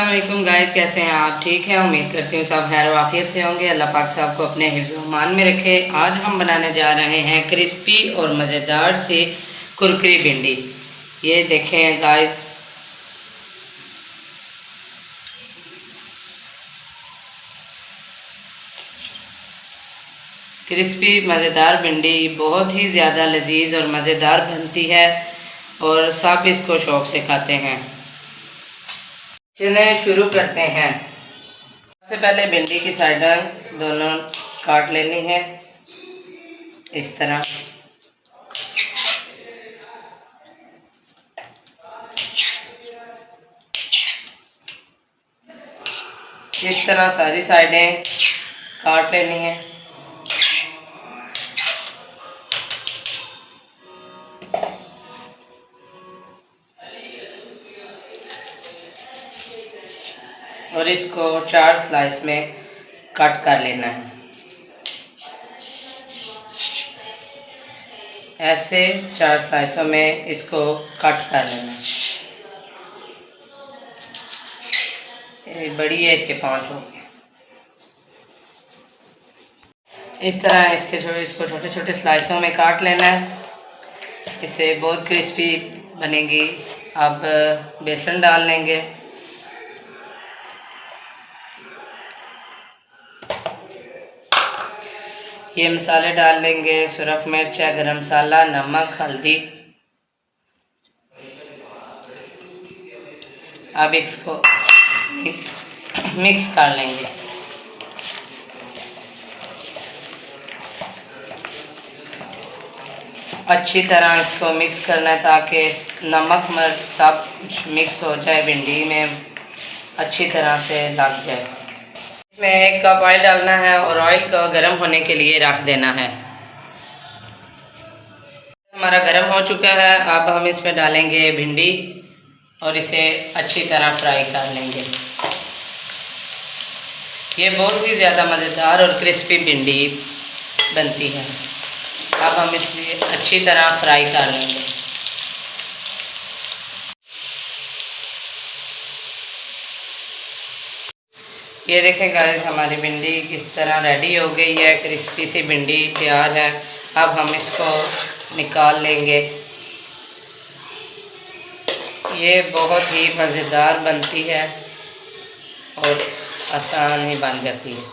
अस्सलाम वालेकुम गाइस, कैसे हैं आप? ठीक है, उम्मीद करती हूँ सब खैर वाफियत से होंगे। अल्लाह पाक साहब को अपने हिफ्ज़-ओ-अमान में रखे। आज हम बनाने जा रहे हैं क्रिस्पी और मज़ेदार सी कुरकुरी भिंडी। ये देखें गाइस, क्रिस्पी मज़ेदार भिंडी बहुत ही ज़्यादा लजीज और मज़ेदार बनती है और सब इसको शौक़ से खाते हैं। चलें शुरू करते हैं। सबसे पहले भिंडी की साइडें दोनों काट लेनी है इस तरह। इस तरह सारी साइडें काट लेनी है। और इसको 4 स्लाइस में कट कर लेना है। ऐसे 4 स्लाइसों में इसको कट कर लेना है। ये बड़ी है, इसके 5 हो गए। इस तरह इसको छोटे छोटे स्लाइसों में काट लेना है। इससे बहुत क्रिस्पी बनेगी। अब बेसन डाल लेंगे। ये मसाले डाल लेंगे, सुरख मिर्च है, गरम मसाला, नमक, हल्दी। अब इसको मिक्स कर लेंगे। अच्छी तरह इसको मिक्स करना है ताकि नमक मिर्च सब कुछ मिक्स हो जाए, भिंडी में अच्छी तरह से लग जाए। इसमें 1 कप ऑयल डालना है और ऑयल को गर्म होने के लिए रख देना है। हमारा गर्म हो चुका है। अब हम इसमें डालेंगे भिंडी और इसे अच्छी तरह फ्राई कर लेंगे। ये बहुत ही ज़्यादा मज़ेदार और क्रिस्पी भिंडी बनती है। अब हम इसे अच्छी तरह फ्राई कर लेंगे। ये देखें गाइस, हमारी भिंडी किस तरह रेडी हो गई है। क्रिस्पी सी भिंडी तैयार है। अब हम इसको निकाल लेंगे। ये बहुत ही मज़ेदार बनती है और आसान ही बन जाती है।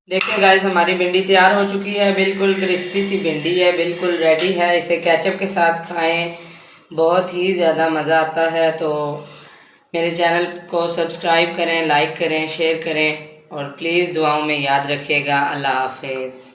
देखें गाइस, हमारी भिंडी तैयार हो चुकी है। बिल्कुल क्रिस्पी सी भिंडी है, बिल्कुल रेडी है। इसे केचप के साथ खाएं, बहुत ही ज़्यादा मज़ा आता है। तो मेरे चैनल को सब्सक्राइब करें, लाइक करें, शेयर करें और प्लीज़ दुआओं में याद रखिएगा। अल्लाह हाफ़िज़।